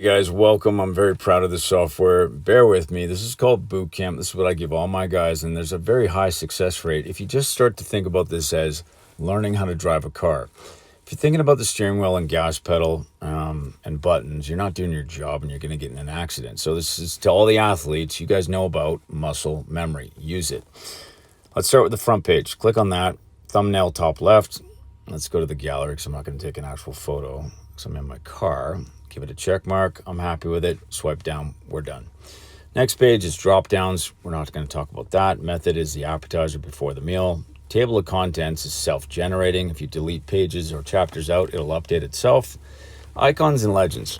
Hey guys, welcome. I'm very proud of this software. Bear with me. This is called Bootcamp. This is what I give all my guys, and there's a very high success rate. If you just start to think about this as learning how to drive a car, if you're thinking about the steering wheel and gas pedal and buttons, you're not doing your job and you're going to get in an accident. So this is to all the athletes. You guys know about muscle memory. Use it. Let's start with the front page. Click on that. Thumbnail top left. Let's go to the gallery because I'm not going to take an actual photo because I'm in my car. Give it a check mark. I'm happy with it. Swipe down. We're done. Next page is drop downs. We're not going to talk about that. Method is the appetizer before the meal. Table of contents is self-generating. If you delete pages or chapters out, it'll update itself. Icons and legends.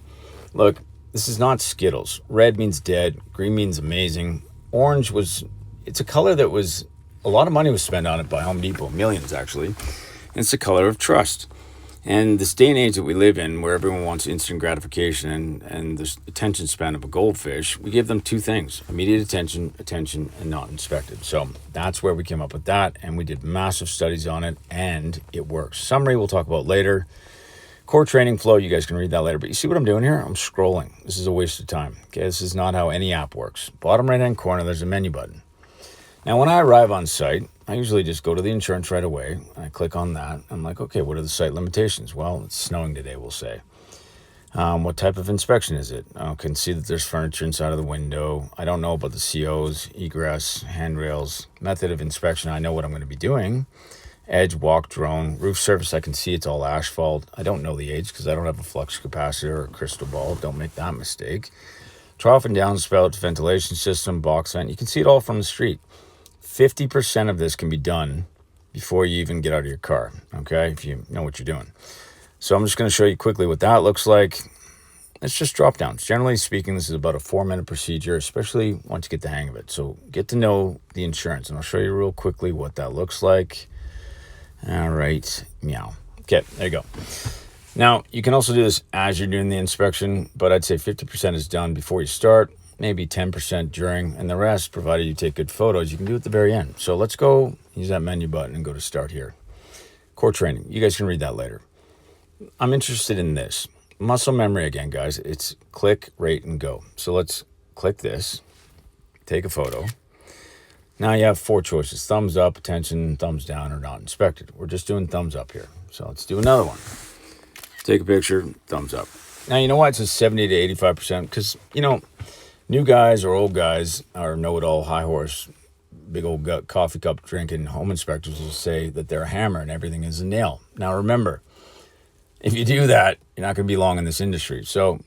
Look, this is not Skittles. Red means dead. Green means amazing. Orange it's a color that a lot of money was spent on it by Home Depot, millions actually. And it's the color of trust. And this day and age that we live in, where everyone wants instant gratification and the attention span of a goldfish, we give them two things: immediate attention, and not inspected. So that's where we came up with that, and we did massive studies on it, and it works. Summary we'll talk about later. Core training flow, you guys can read that later. But you see what I'm doing here? I'm scrolling. This is a waste of time. Okay, this is not how any app works. Bottom right-hand corner, there's a menu button. Now, when I arrive on site, I usually just go to the insurance right away. I click on that. I'm like, okay, what are the site limitations? Well, it's snowing today, we'll say. What type of inspection is it? I can see that there's furniture inside of the window. I don't know about the COs, egress, handrails. Method of inspection, I know what I'm going to be doing. Edge, walk, drone. Roof surface, I can see it's all asphalt. I don't know the age because I don't have a flux capacitor or a crystal ball. Don't make that mistake. Trough and downspout, ventilation system, box vent. You can see it all from the street. 50% of this can be done before you even get out of your car, okay, if you know what you're doing. So I'm just going to show you quickly what that looks like. It's just drop downs. Generally speaking, this is about a 4-minute procedure, especially once you get the hang of it. So get to know the insurance, and I'll show you real quickly what that looks like. All right, meow. Okay, there you go. Now, you can also do this as you're doing the inspection, but I'd say 50% is done before you start. Maybe 10% during, and the rest, provided you take good photos, you can do at the very end. So let's go use that menu button and go to start here. Core training. You guys can read that later. I'm interested in this. Muscle memory again, guys. It's click, rate, and go. So let's click this, take a photo. Now you have 4 choices: thumbs up, attention, thumbs down, or not inspected. We're just doing thumbs up here. So let's do another one. Take a picture, thumbs up. Now, you know why it says 70 to 85%? Because, new guys or old guys or know-it-all, high horse, big old coffee cup drinking home inspectors will say that they're a hammer and everything is a nail. Now remember, if you do that, you're not going to be long in this industry. So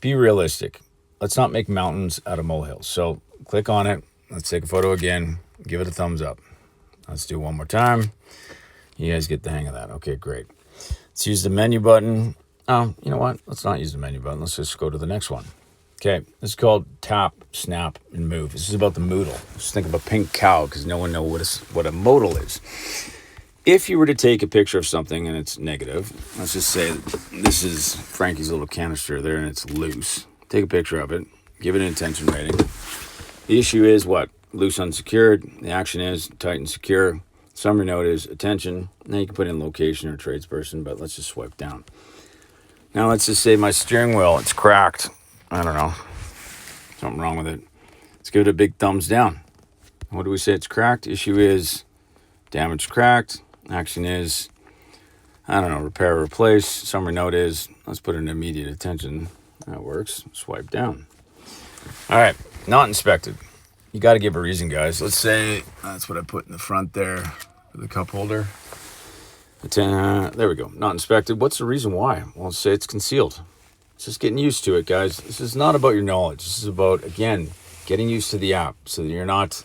be realistic. Let's not make mountains out of molehills. So click on it. Let's take a photo again. Give it a thumbs up. Let's do one more time. You guys get the hang of that. Okay, great. Let's use the menu button. Oh, you know what? Let's not use the menu button. Let's just go to the next one. Okay, this is called tap, snap, and move. This is about the Moodle. Just think of a pink cow because no one knows what a modal is. If you were to take a picture of something and it's negative, let's just say this is Frankie's little canister there and it's loose. Take a picture of it. Give it an attention rating. The issue is what? Loose, unsecured. The action is tight and secure. Summary note is attention. Now you can put in location or tradesperson, but let's just swipe down. Now let's just say my steering wheel, it's cracked. I don't know. Something wrong with it. Let's give it a big thumbs down. What do we say? It's cracked. Issue is damage cracked. Action is, I don't know, repair or replace. Summary note is, let's put in immediate attention. That works. Swipe down. All right. Not inspected. You got to give a reason, guys. Let's say that's what I put in the front there for the cup holder. There we go. Not inspected. What's the reason why? Well, let's say it's concealed. It's just getting used to it, guys. This is not about your knowledge. This is about, again, getting used to the app so that you're not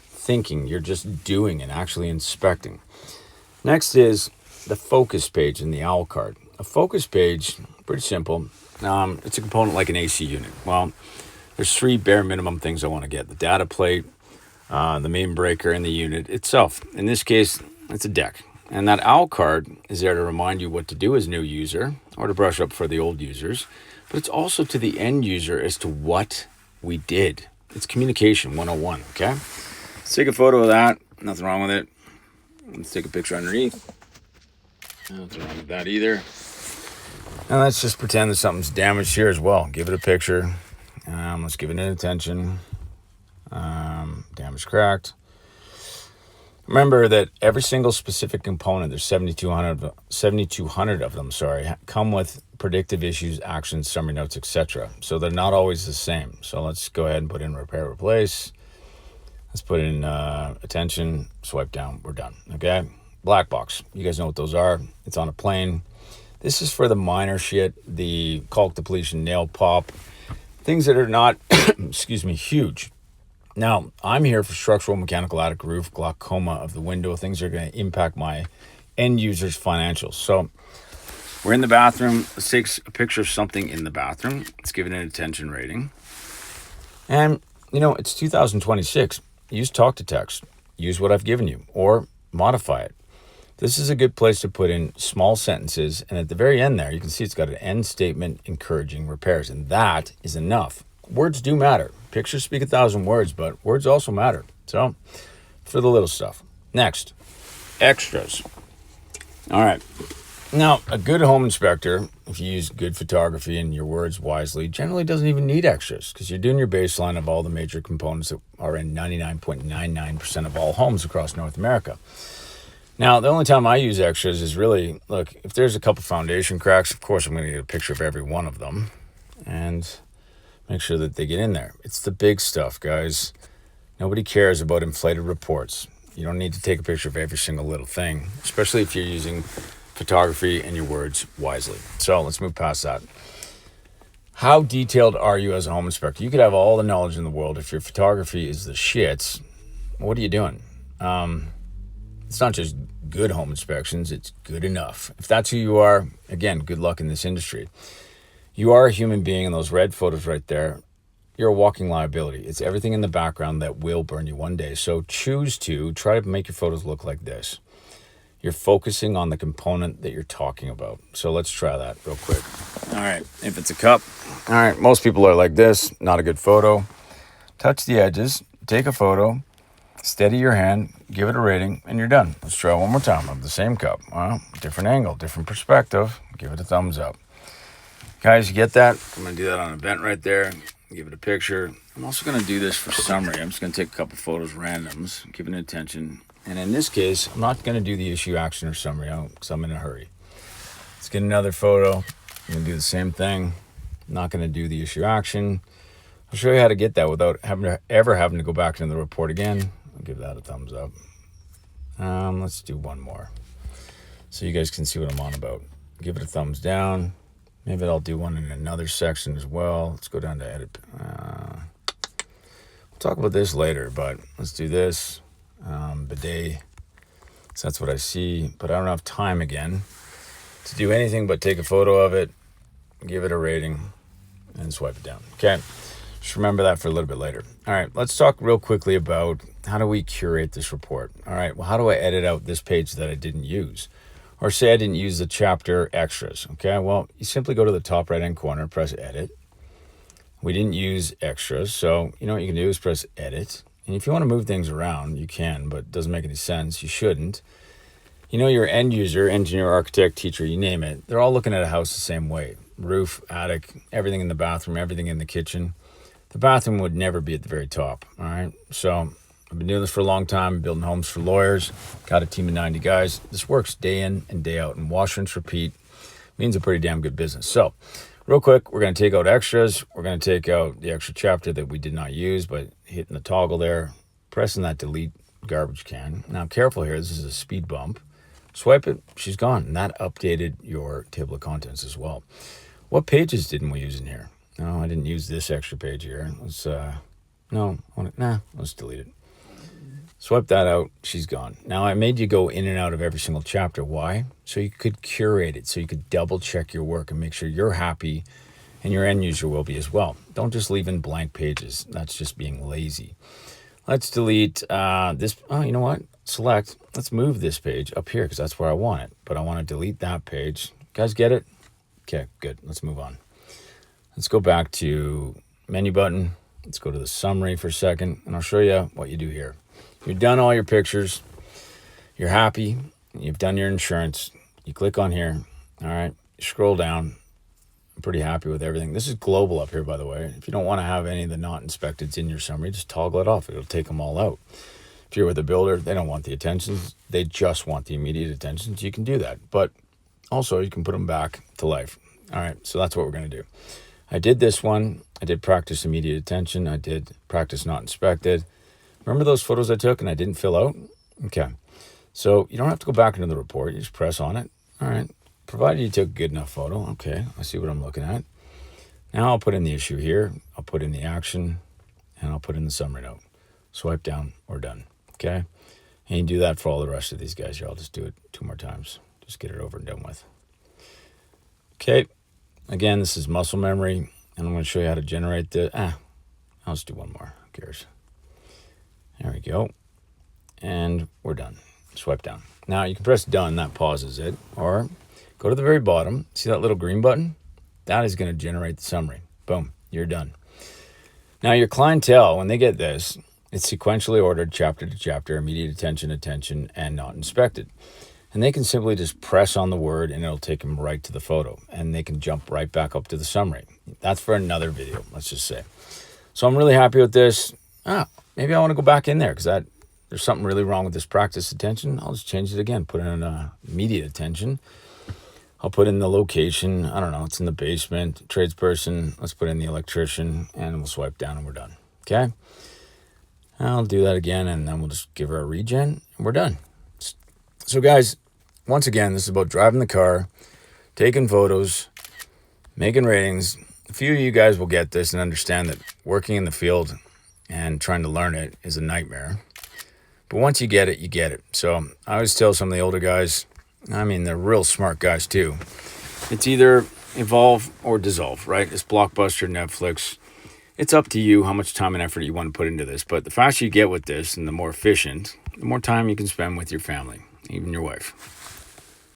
thinking, you're just doing and actually inspecting. Next is the focus page in the OWL card. A focus page, pretty simple. It's a component like an AC unit. Well, there's 3 bare minimum things I want to get: the data plate, the main breaker, and the unit itself. In this case, it's a deck. And that OWL card is there to remind you what to do as a new user or to brush up for the old users. But it's also to the end user as to what we did. It's communication 101, okay? Let's take a photo of that. Nothing wrong with it. Let's take a picture underneath. Nothing wrong with that either. And let's just pretend that something's damaged here as well. Give it a picture. Let's give it an attention. Damage cracked. Remember that every single specific component, there's 7,200 of them, come with predictive issues, actions, summary notes, etc. So they're not always the same. So let's go ahead and put in repair, replace. Let's put in attention, swipe down, we're done, okay? Black box, you guys know what those are. It's on a plane. This is for the minor shit, the caulk depletion, nail pop, things that are not, huge. Now, I'm here for structural, mechanical, attic, roof, glaucoma of the window, things that are going to impact my end user's financials. So we're in the bathroom. Let's take a picture of something in the bathroom. Let's give it an attention rating. And, it's 2026. Use talk to text. Use what I've given you or modify it. This is a good place to put in small sentences. And at the very end there, you can see it's got an end statement encouraging repairs. And that is enough. Words do matter. Pictures speak 1,000 words, but words also matter. So, for the little stuff. Next, extras. All right. Now, a good home inspector, if you use good photography and your words wisely, generally doesn't even need extras because you're doing your baseline of all the major components that are in 99.99% of all homes across North America. Now, the only time I use extras is really, look, if there's a couple foundation cracks, of course I'm going to get a picture of every one of them and make sure that they get in there. It's the big stuff, guys. Nobody cares about inflated reports. You don't need to take a picture of every single little thing, especially if you're using photography and your words wisely. So let's move past that. How detailed are you as a home inspector? You could have all the knowledge in the world. If your photography is the shits, what are you doing? It's not just good home inspections, it's good enough. If that's who you are, again, good luck in this industry. You are a human being, and those red photos right there, you're a walking liability. It's everything in the background that will burn you one day. So choose to try to make your photos look like this. You're focusing on the component that you're talking about. So let's try that real quick. All right, if it's a cup, all right, most people are like this, not a good photo. Touch the edges, take a photo, steady your hand, give it a rating, and you're done. Let's try one more time of the same cup. Well, different angle, different perspective. Give it a thumbs up. Guys, you get that? I'm going to do that on a vent right there. Give it a picture. I'm also going to do this for summary. I'm just going to take a couple photos randoms, give it attention. And in this case, I'm not going to do the issue, action, or summary because I'm in a hurry. Let's get another photo. I'm going to do the same thing. I'm not going to do the issue, action. I'll show you how to get that without ever having to go back into the report again. I'll give that a thumbs up. Let's do one more so you guys can see what I'm on about. Give it a thumbs down. Maybe I'll do one in another section as well. Let's go down to edit. We'll talk about this later, but let's do this. Bidet. So that's what I see, but I don't have time again to do anything but take a photo of it, give it a rating, and swipe it down. Okay. Just remember that for a little bit later. All right, let's talk real quickly about how do we curate this report. All right, well, how do I edit out this page that I didn't use? Or say I didn't use the chapter extras, okay? Well, you simply go to the top right-hand corner, press edit. We didn't use extras, so you know what you can do is press edit. And if you want to move things around, you can, but it doesn't make any sense. You shouldn't. You know, your end user, engineer, architect, teacher, you name it, they're all looking at a house the same way. Roof, attic, everything in the bathroom, everything in the kitchen. The bathroom would never be at the very top, all right? So I've been doing this for a long time, building homes for lawyers, got a team of 90 guys. This works day in and day out, and wash, rinse, repeat means a pretty damn good business. So real quick, we're going to take out extras. We're going to take out the extra chapter that we did not use by hitting the toggle there, pressing that delete garbage can. Now, careful here. This is a speed bump. Swipe it. She's gone. And that updated your table of contents as well. What pages didn't we use in here? No, I didn't use this extra page here. Let's, let's delete it. Swipe that out. She's gone. Now, I made you go in and out of every single chapter. Why? So you could curate it, so you could double check your work and make sure you're happy and your end user will be as well. Don't just leave in blank pages. That's just being lazy. Let's delete this. Oh, you know what? Select. Let's move this page up here because that's where I want it. But I want to delete that page. Guys, get it? Okay, good. Let's move on. Let's go back to menu button. Let's go to the summary for a second, and I'll show you what you do here. You've done all your pictures. You're happy. You've done your insurance. You click on here. All right. You scroll down. I'm pretty happy with everything. This is global up here, by the way. If you don't want to have any of the not inspecteds in your summary, just toggle it off. It'll take them all out. If you're with a builder, they don't want the attentions. They just want the immediate attentions. You can do that. But also, you can put them back to life. All right, so that's what we're going to do. I did this one. I did practice immediate attention. I did practice not inspected. Remember those photos I took and I didn't fill out? Okay. So you don't have to go back into the report. You just press on it. All right. Provided you took a good enough photo. Okay. I see what I'm looking at. Now I'll put in the issue here. I'll put in the action and I'll put in the summary note. Swipe down. We're done. Okay. And you do that for all the rest of these guys here. I'll just do it 2 more times. Just get it over and done with. Okay. Again, this is muscle memory. And I'm going to show you how to generate the... I'll just do one more. Who cares? There we go. And we're done. Swipe down. Now you can press done. That pauses it. Or go to the very bottom. See that little green button? That is going to generate the summary. Boom. You're done. Now your clientele, when they get this, it's sequentially ordered chapter to chapter, immediate attention, attention, and not inspected. And they can simply just press on the word and it'll take them right to the photo. And they can jump right back up to the summary. That's for another video, let's just say. So I'm really happy with this. Maybe I want to go back in there because there's something really wrong with this practice attention. I'll just change it again. Put in immediate attention. I'll put in the location. I don't know. It's in the basement. Tradesperson. Let's put in the electrician. And we'll swipe down and we're done. Okay? I'll do that again and then we'll just give her a regen and we're done. So guys, once again, this is about driving the car, taking photos, making ratings. A few of you guys will get this and understand that working in the field and trying to learn it is a nightmare. But once you get it, you get it. So I always tell some of the older guys, I mean, they're real smart guys too. It's either evolve or dissolve, right? It's Blockbuster, Netflix. It's up to you how much time and effort you want to put into this. But the faster you get with this and the more efficient, the more time you can spend with your family, even your wife.